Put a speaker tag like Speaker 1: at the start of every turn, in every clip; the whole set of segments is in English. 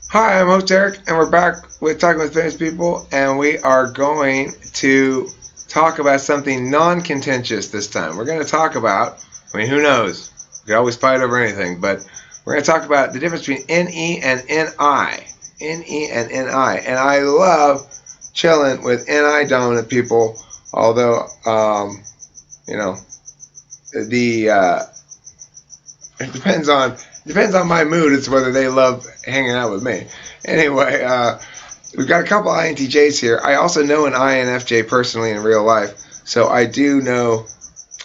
Speaker 1: Hi, I'm host Eric, and we're back with Talking with Famous People, and we are going to talk about something non-contentious this time. We're going to talk about, who knows? We could always fight over anything, but we're going to talk about the difference between NE and NI. NE and NI. And I love chilling with NI dominant people, although, you know, the it depends on my mood as to whether they love hanging out with me. Anyway, we've got a couple INTJs here. I also know an INFJ personally in real life, so I do know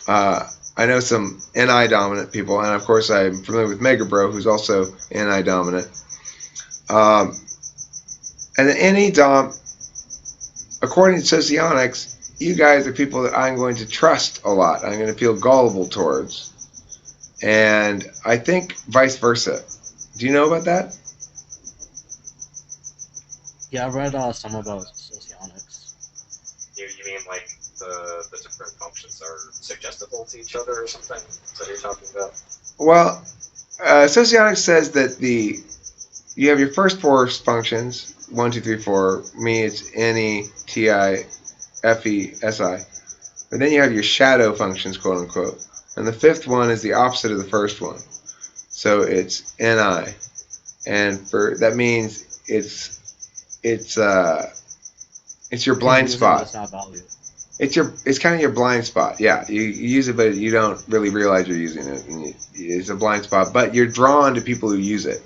Speaker 1: I know some NI dominant people, and of course I'm familiar with Mega Bro, who's also NI dominant. Um, and the NE dom, according to Socionics, you guys are people that I'm going to trust a lot. I'm going to feel gullible towards, and I think vice versa. Do you know about that?
Speaker 2: Yeah, I read some about socionics.
Speaker 3: You mean like the different functions are suggestible to each other or something? Is that what you're talking about?
Speaker 1: Well, Socionics says that the you have your first four functions, one, two, three, four. Me, it's NE, TI, FE, SI. But then you have your shadow functions, quote unquote. And the fifth one is the opposite of the first one. So it's NI. And for that means it's your
Speaker 2: You can
Speaker 1: blind
Speaker 2: use it, but
Speaker 1: spot.
Speaker 2: it's not valued.
Speaker 1: It's kind of your blind spot. Yeah, you use it, but you don't really realize you're using it. And it's a blind spot, but you're drawn to people who use it.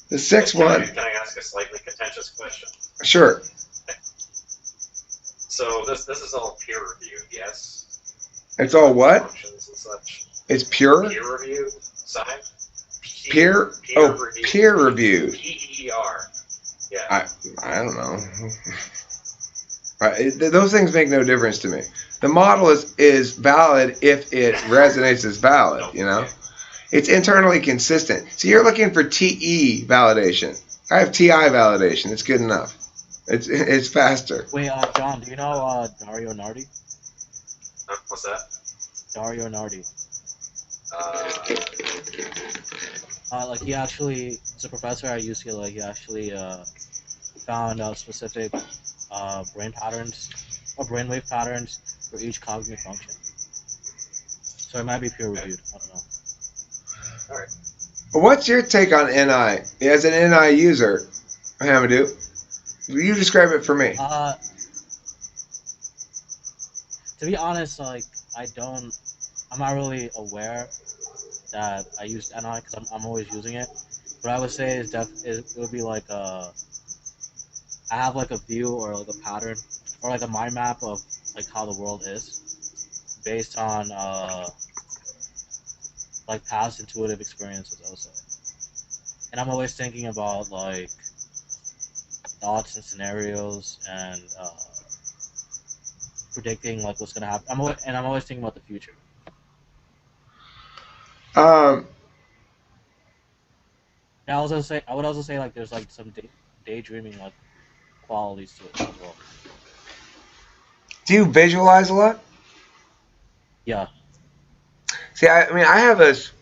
Speaker 1: The sixth
Speaker 3: Can
Speaker 1: one,
Speaker 3: I ask a slightly contentious question?
Speaker 1: sure.
Speaker 3: So this is all peer reviewed, yes?
Speaker 1: It's all what?
Speaker 3: Functions and such.
Speaker 1: It's pure
Speaker 3: Peer reviewed, Simon?
Speaker 1: peer.
Speaker 3: Peer
Speaker 1: Oh,
Speaker 3: reviewed.
Speaker 1: peer reviewed.
Speaker 3: PER. Yeah.
Speaker 1: I don't know. Those things make no difference to me. The model is valid if it resonates as valid.
Speaker 3: Nope.
Speaker 1: You know, it's internally consistent. So you're looking for TE validation. I have TI validation. It's good enough. It's faster.
Speaker 2: Wait, John, do you know Dario Nardi?
Speaker 3: What's that?
Speaker 2: Dario Nardi.
Speaker 3: Uh,
Speaker 2: Like he actually, he's a professor at UCLA. He actually found specific brain patterns or brainwave patterns for each cognitive function. So it might be peer reviewed. I don't know.
Speaker 3: all right.
Speaker 1: What's your take on NI as an NI user, Hamidou? You describe it for me.
Speaker 2: To be honest, like I'm not really aware that I use NI because I'm always using it. But I would say it would be like I have like a view or like a pattern or like a mind map of like how the world is based on like past intuitive experiences also. And I'm always thinking about like thoughts and scenarios and predicting like what's gonna happen. I'm always thinking about the future.
Speaker 1: Um,
Speaker 2: And I would also say like there's like some daydreaming like qualities to it as well.
Speaker 1: do you visualize a lot?
Speaker 2: Yeah,
Speaker 1: See, I mean, I have this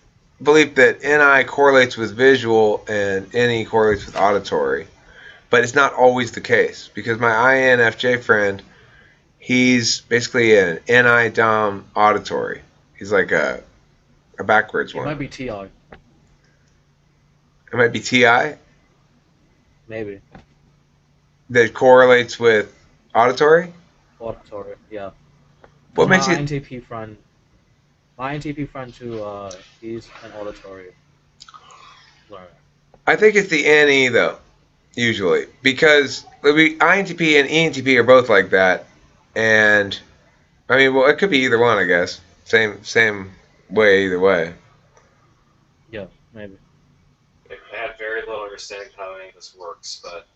Speaker 1: belief that NI correlates with visual and NE correlates with auditory, but it's not always the case because my INFJ friend, he's basically an NI Dom auditory. He's like a backwards
Speaker 2: it
Speaker 1: one.
Speaker 2: might be TR,
Speaker 1: It might be TI
Speaker 2: maybe
Speaker 1: that correlates with auditory.
Speaker 2: auditory. Yeah, because
Speaker 1: What makes you?
Speaker 2: my INTP friend too, he's an auditory learner.
Speaker 1: I think it's the NE though, usually because INTP and ENTP are both like that, and I mean, well, it could be either one, I guess. Same way either way.
Speaker 2: Yeah, maybe.
Speaker 3: I have very little understanding of how any of this works, but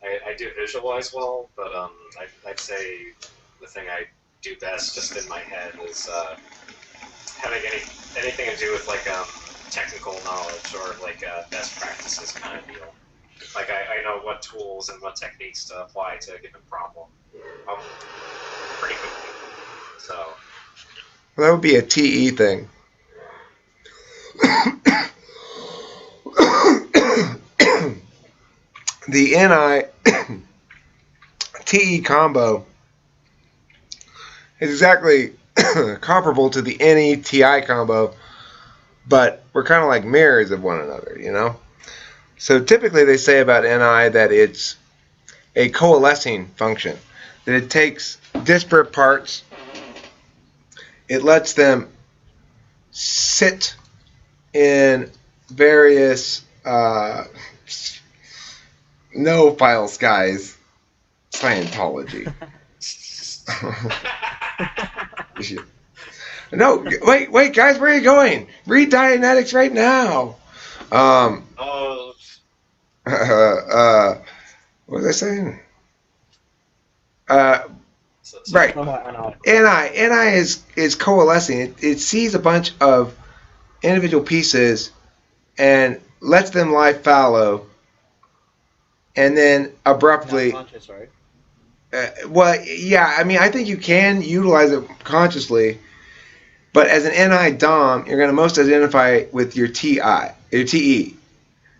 Speaker 3: I do visualize well. But I'd say the thing I do best just in my head is having anything to do with like technical knowledge or like best practices kind of deal. Like I know what tools and what techniques to apply to a given problem um, pretty quickly. So
Speaker 1: Well, that would be a TE thing. the NI-TE combo is exactly comparable to the NE-TI combo, but we're kind of like mirrors of one another, you know? So typically they say about NI that it's a coalescing function, that it takes disparate parts, it lets them sit in various no file skies. Scientology. No, wait, guys, where are you going? Read Dianetics right now.
Speaker 3: Oh,
Speaker 1: What was I saying? Uh,
Speaker 3: so
Speaker 1: right. NI is coalescing. It sees a bunch of individual pieces and lets them lie fallow, and then abruptly.
Speaker 2: Not conscious, right?
Speaker 1: Well, yeah. I mean, I think you can utilize it consciously, but as an NI DOM, you're going to most identify with your TE,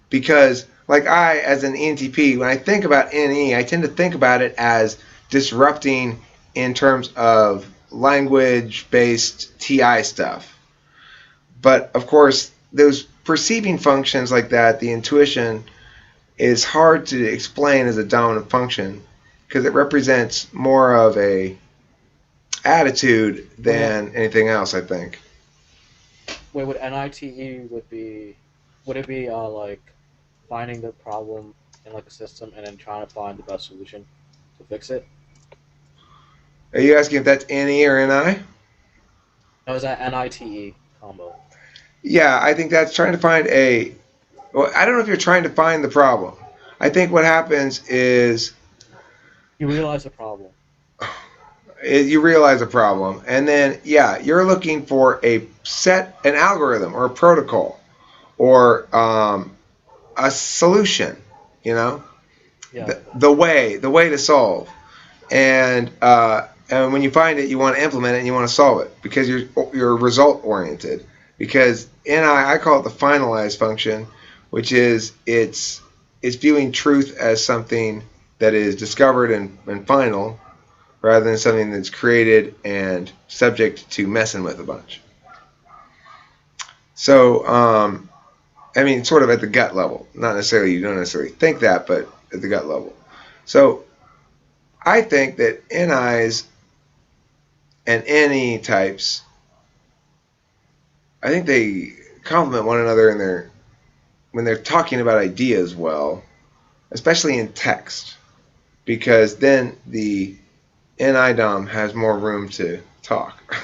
Speaker 1: because like I, as an ENTP, when I think about NE, I tend to think about it as disrupting in terms of language-based TI stuff. But of course, those perceiving functions like that, the intuition, is hard to explain as a dominant function because it represents more of a attitude than anything else, I think.
Speaker 2: Wait, would NITE would it be like finding the problem in like a system and then trying to find the best solution to fix it?
Speaker 1: Are you asking if that's NE or NI?
Speaker 2: No, is that NITE combo?
Speaker 1: Yeah, I think that's trying to find a. Well, I don't know if you're trying to find the problem. I think what happens is
Speaker 2: You realize the problem.
Speaker 1: you realize a problem, and then yeah, you're looking for an algorithm or a protocol or a solution. You know,
Speaker 2: Yeah.
Speaker 1: the way to solve, and when you find it, you want to implement it and you want to solve it because you're result oriented. Because I call it the finalized function, which is it's viewing truth as something that is discovered and final, rather than something that's created and subject to messing with a bunch. So, I mean, sort of at the gut level. Not necessarily, you don't necessarily think that, but at the gut level. So, I think that NIs and NE types, I think they complement one another when they're talking about ideas well, especially in text, because then the NIDOM has more room to talk.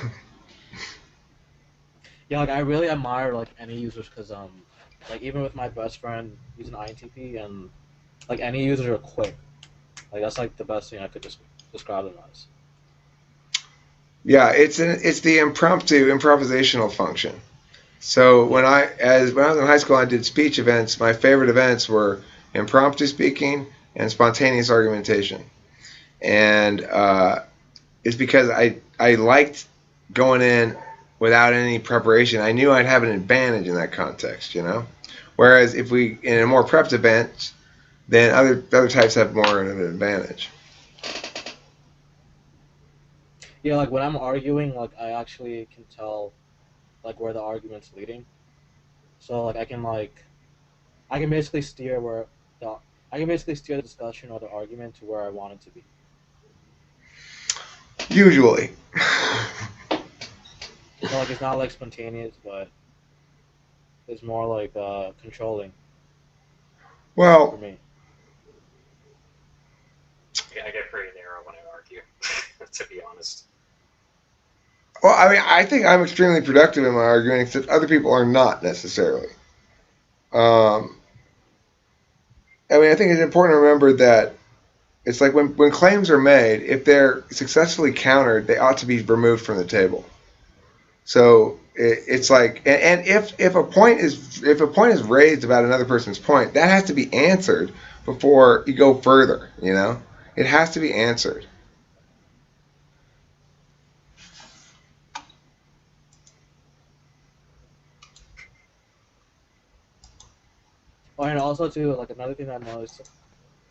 Speaker 2: Yeah, like I really admire like any users because like even with my best friend, he's an INTP and like any users are quick. Like that's like the best thing I could just describe them as.
Speaker 1: Yeah, it's the improvisational function. So when I was in high school, I did speech events. My favorite events were impromptu speaking and spontaneous argumentation, and it's because I liked going in without any preparation. I knew I'd have an advantage in that context, you know. Whereas if we in a more prepped event, then other types have more of an advantage.
Speaker 2: Yeah, like when I'm arguing, like I actually can tell like where the argument's leading. So like I can basically steer the I can basically steer the discussion or the argument to where I want it to be.
Speaker 1: Usually.
Speaker 2: So like it's not like spontaneous, but it's more like controlling for
Speaker 1: Well,
Speaker 2: me.
Speaker 3: yeah, I get pretty narrow when I argue, to be honest.
Speaker 1: I mean, I think I'm extremely productive in my arguing, except other people are not necessarily. Um, I mean, I think it's important to remember that it's like when claims are made, if they're successfully countered, they ought to be removed from the table. So it's like, and if a point is raised about another person's point, that has to be answered before you go further. You know, it has to be answered.
Speaker 2: Oh, and also too, like another thing I noticed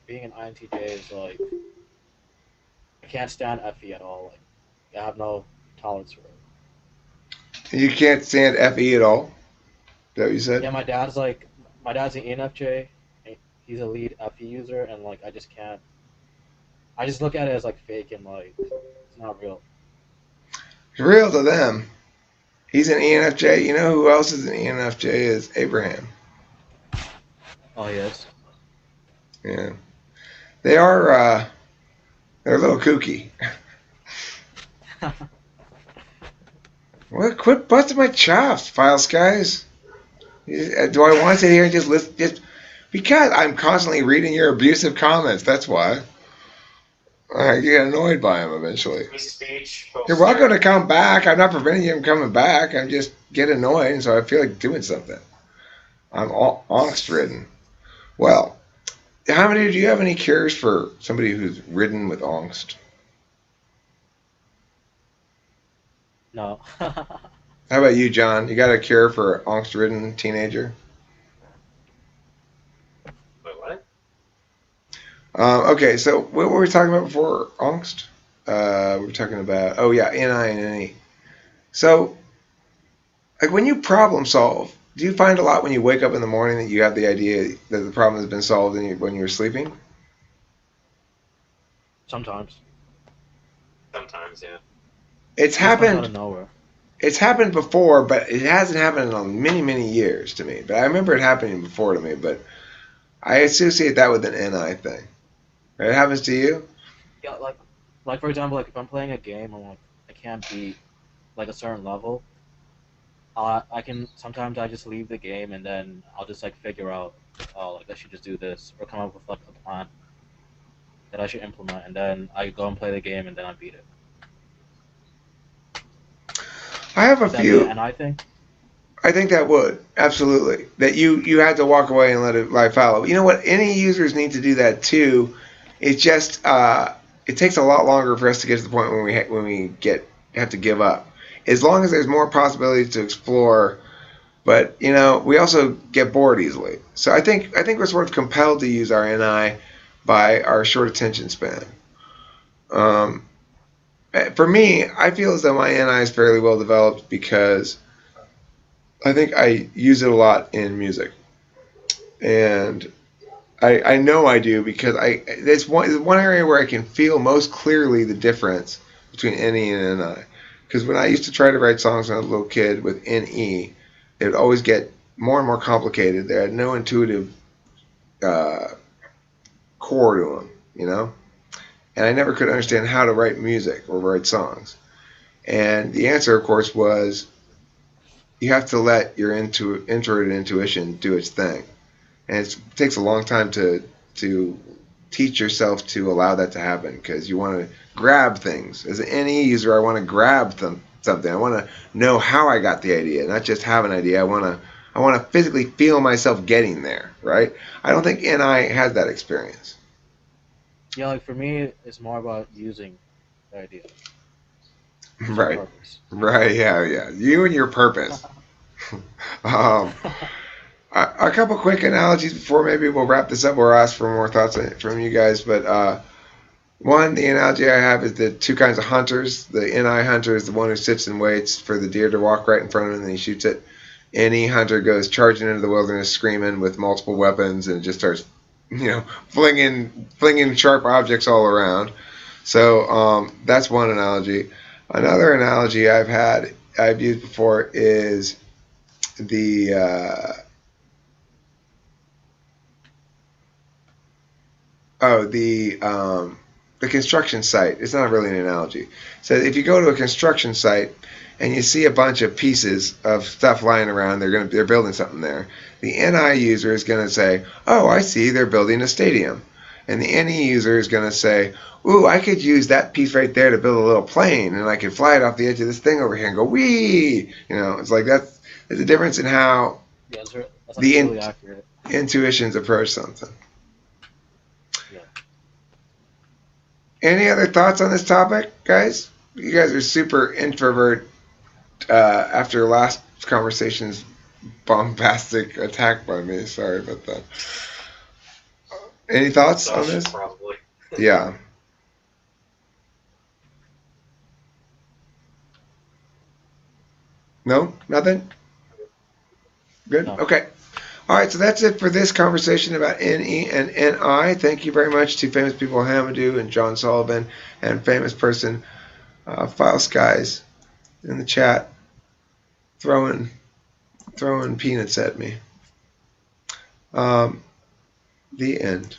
Speaker 2: being an INTJ is like I can't stand FE at all. Like I have no tolerance for it.
Speaker 1: You can't stand FE at all. Is that what you said?
Speaker 2: Yeah, my dad's an ENFJ. And he's a lead FE user, and like I just can't. I just look at it as like fake and like it's not real.
Speaker 1: It's real to them. He's an ENFJ. You know who else is an ENFJ? Is Abraham.
Speaker 2: Oh yes.
Speaker 1: Yeah, they are. They're a little kooky. Well, quit busting my chops, Files guys. Do I want to sit here and just listen? Just because I'm constantly reading your abusive comments. That's why. I get annoyed by them eventually.
Speaker 3: Free speech,
Speaker 1: You're welcome to
Speaker 3: poster.
Speaker 1: come back. I'm not preventing you from coming back. I'm just get annoyed, and so I feel like doing something. I'm all angst ridden. Well, how many do you have any cures for somebody who's ridden with angst?
Speaker 2: No.
Speaker 1: How about you, John? You got a cure for angst-ridden teenager?
Speaker 3: Wait, what?
Speaker 1: Okay, so what were we talking about before angst? We were talking about NI and NE. So, like when you problem solve, do you find a lot when you wake up in the morning that you have the idea that the problem has been solved when you were sleeping?
Speaker 2: Sometimes.
Speaker 3: Sometimes, yeah.
Speaker 1: It's
Speaker 2: It just comes out
Speaker 1: happened.
Speaker 2: of nowhere.
Speaker 1: It's happened before, but it hasn't happened in many, many years to me. But I remember it happening before to me. But I associate that with an NI thing. It happens to you?
Speaker 2: Yeah, like for example, like if I'm playing a game and like I can't beat like a certain level, I can sometimes I just leave the game and then I'll just like figure out, oh, like I should just do this or come up with like a plan that I should implement, and then I go and play the game and then I beat it.
Speaker 1: I have a
Speaker 2: Would that be an
Speaker 1: few.
Speaker 2: NI thing?
Speaker 1: I think that would absolutely that you had to walk away and let it lie fallow. You know what? Any users need to do that too. It's just it takes a lot longer for us to get to the point when we get have to give up. As long as there's more possibilities to explore, but we also get bored easily. So I think we're sort of compelled to use our NI by our short attention span. Um, for me, I feel as though my NI is fairly well developed because I think I use it a lot in music, and I know I do because there's one area where I can feel most clearly the difference between NE and NI. Because when I used to try to write songs when I was a little kid with NE, it would always get more and more complicated. They had no intuitive uh, core to them. And I never could understand how to write music or write songs. And the answer, of course, was you have to let your introverted intuition do its thing. And it takes a long time to teach yourself to allow that to happen because you want to grab things. As an NE user, I want to grab something. I want to know how I got the idea, not just have an idea. I want to physically feel myself getting there, right? I don't think NI has that experience.
Speaker 2: Yeah, like for me, it's more about using the idea, using
Speaker 1: Right.
Speaker 2: purpose.
Speaker 1: Right, yeah, yeah. You and your purpose. um, a couple quick analogies before maybe we'll wrap this up or ask for more thoughts from you guys. But one, the analogy I have is the two kinds of hunters. The NI hunter is the one who sits and waits for the deer to walk right in front of him and then he shoots it. NE hunter goes charging into the wilderness screaming with multiple weapons and just starts, flinging sharp objects all around. So that's one analogy. Another analogy I've used before is the the construction site. It's not really an analogy. So if you go to a construction site and you see a bunch of pieces of stuff lying around, they're building something there. The NI user is going to say, "Oh, I see, they're building a stadium," and the NE user is going to say, "Ooh, I could use that piece right there to build a little plane, and I could fly it off the edge of this thing over here and go wee." It's like there's a difference in how
Speaker 2: Yeah, that's
Speaker 1: the
Speaker 2: actually really accurate.
Speaker 1: intuitions approach something.
Speaker 2: Yeah.
Speaker 1: Any other thoughts on this topic, guys? You guys are super introvert after last conversation's bombastic attack by me. Sorry about that. Any thoughts on
Speaker 3: Exhaustion,
Speaker 1: this?
Speaker 3: probably.
Speaker 1: Yeah. No? Nothing? Good?
Speaker 2: No.
Speaker 1: Okay. All right, so that's it for this conversation about NE and NI. Thank you very much to famous people Hamidou and John Sullivan and famous person File Skies in the chat throwing peanuts at me. The end.